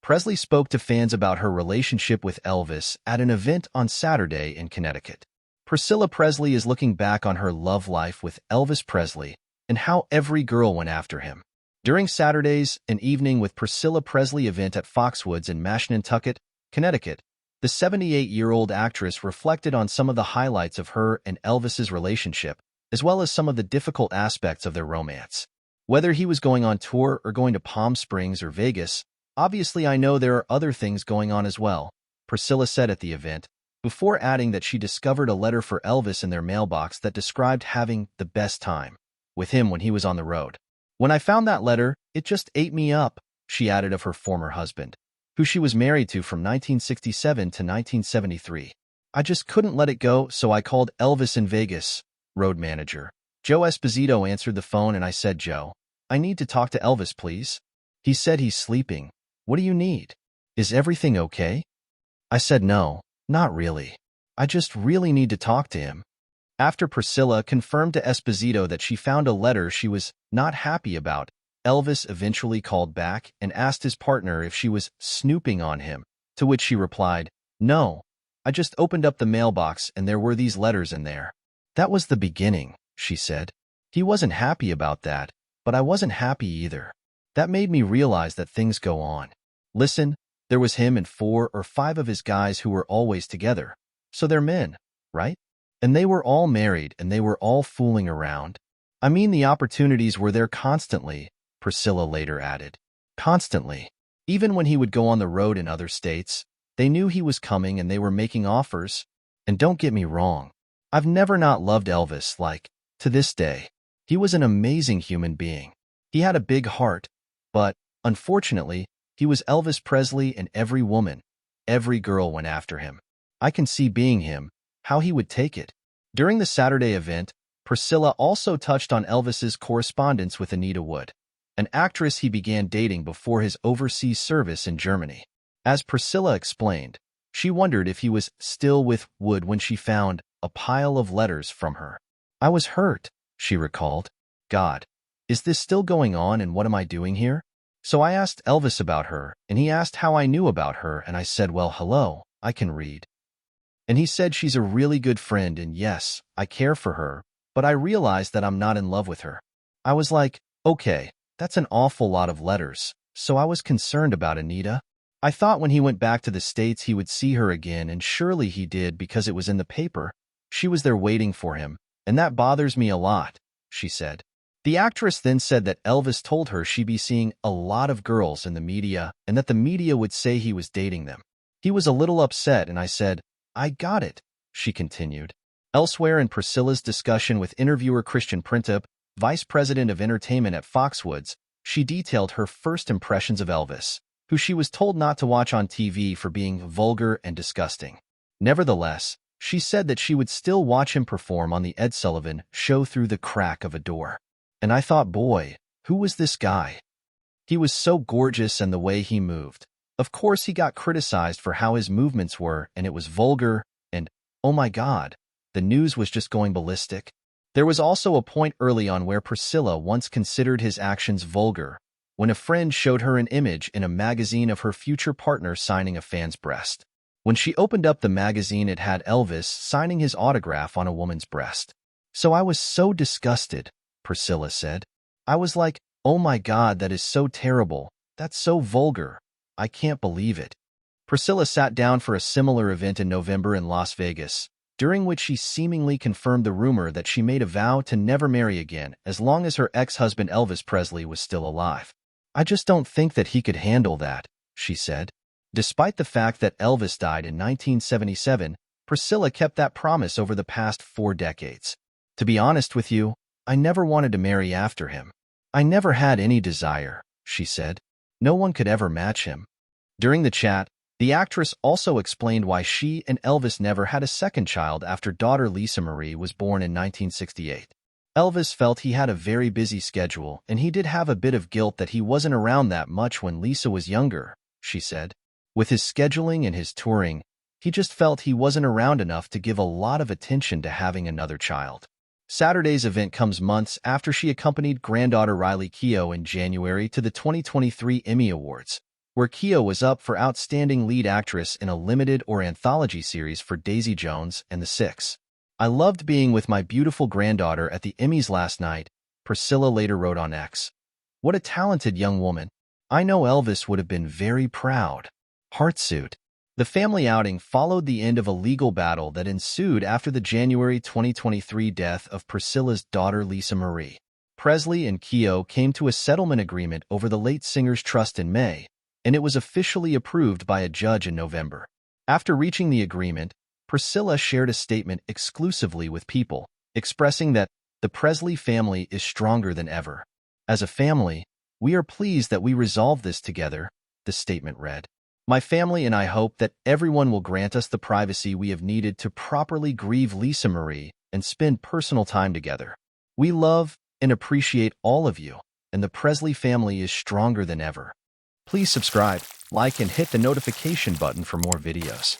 Presley spoke to fans about her relationship with Elvis at an event on Saturday in Connecticut. Priscilla Presley is looking back on her love life with Elvis Presley and how every girl went after him. During Saturday's An Evening with Priscilla Presley event at Foxwoods in Mashantucket, Connecticut, the 78-year-old actress reflected on some of the highlights of her and Elvis's relationship, as well as some of the difficult aspects of their romance. Whether he was going on tour or going to Palm Springs or Vegas, obviously I know there are other things going on as well, Priscilla said at the event, before adding that she discovered a letter for Elvis in their mailbox that described having the best time with him when he was on the road. When I found that letter, it just ate me up, she added of her former husband, who she was married to from 1967 to 1973. I just couldn't let it go, so I called Elvis in Vegas, road manager Joe Esposito answered the phone, and I said, Joe, I need to talk to Elvis, please. He said he's sleeping. What do you need? Is everything okay? I said, no, not really. I just really need to talk to him. After Priscilla confirmed to Esposito that she found a letter she was not happy about, Elvis eventually called back and asked his partner if she was snooping on him, to which she replied, no, I just opened up the mailbox and there were these letters in there. That was the beginning, she said. He wasn't happy about that, but I wasn't happy either. That made me realize that things go on. Listen, there was him and 4 or 5 of his guys who were always together. So they're men, right? And they were all married and they were all fooling around. I mean, the opportunities were there constantly, Priscilla later added. Constantly. Even when he would go on the road in other states, they knew he was coming and they were making offers. And don't get me wrong, I've never not loved Elvis, like, to this day. He was an amazing human being. He had a big heart, but, unfortunately, he was Elvis Presley and every woman, every girl went after him. I can see being him, how he would take it. During the Saturday event, Priscilla also touched on Elvis's correspondence with Anita Wood, an actress he began dating before his overseas service in Germany. As Priscilla explained, she wondered if he was still with Wood when she found a pile of letters from her. I was hurt, she recalled. God, is this still going on and what am I doing here? So I asked Elvis about her, and he asked how I knew about her, and I said, well, hello, I can read. And he said she's a really good friend, and yes, I care for her, but I realized that I'm not in love with her. I was like, okay, that's an awful lot of letters, so I was concerned about Anita. I thought when he went back to the States he would see her again, and surely he did because it was in the paper. She was there waiting for him, and that bothers me a lot, she said. The actress then said that Elvis told her she'd be seeing a lot of girls in the media and that the media would say he was dating them. He was a little upset, and I said, I got it, she continued. Elsewhere in Priscilla's discussion with interviewer Christian Printup, vice president of entertainment at Foxwoods, she detailed her first impressions of Elvis, who she was told not to watch on TV for being vulgar and disgusting. Nevertheless, she said that she would still watch him perform on the Ed Sullivan Show through the crack of a door. And I thought, boy, who was this guy? He was so gorgeous, and the way he moved. Of course, he got criticized for how his movements were, and it was vulgar, and, oh my God, the news was just going ballistic. There was also a point early on where Priscilla once considered his actions vulgar, when a friend showed her an image in a magazine of her future partner signing a fan's breast. When she opened up the magazine, it had Elvis signing his autograph on a woman's breast. So I was so disgusted, Priscilla said. I was like, oh my God, that is so terrible. That's so vulgar. I can't believe it. Priscilla sat down for a similar event in November in Las Vegas, during which she seemingly confirmed the rumor that she made a vow to never marry again as long as her ex-husband Elvis Presley was still alive. I just don't think that he could handle that, she said. Despite the fact that Elvis died in 1977, Priscilla kept that promise over the past 4 decades. To be honest with you, I never wanted to marry after him. I never had any desire, she said. No one could ever match him. During the chat, the actress also explained why she and Elvis never had a second child after daughter Lisa Marie was born in 1968. Elvis felt he had a very busy schedule, and he did have a bit of guilt that he wasn't around that much when Lisa was younger, she said. With his scheduling and his touring, he just felt he wasn't around enough to give a lot of attention to having another child. Saturday's event comes months after she accompanied granddaughter Riley Keough in January to the 2023 Emmy Awards, where Keough was up for Outstanding Lead Actress in a Limited or Anthology series for Daisy Jones and the Six. I loved being with my beautiful granddaughter at the Emmys last night, Priscilla later wrote on X. What a talented young woman. I know Elvis would have been very proud. Heartsuit. The family outing followed the end of a legal battle that ensued after the January 2023 death of Priscilla's daughter Lisa Marie. Presley and Keough came to a settlement agreement over the late singer's trust in May, and it was officially approved by a judge in November. After reaching the agreement, Priscilla shared a statement exclusively with People, expressing that the Presley family is stronger than ever. As a family, we are pleased that we resolved this together, the statement read. My family and I hope that everyone will grant us the privacy we have needed to properly grieve Lisa Marie and spend personal time together. We love and appreciate all of you, and the Presley family is stronger than ever. Please subscribe, like, and hit the notification button for more videos.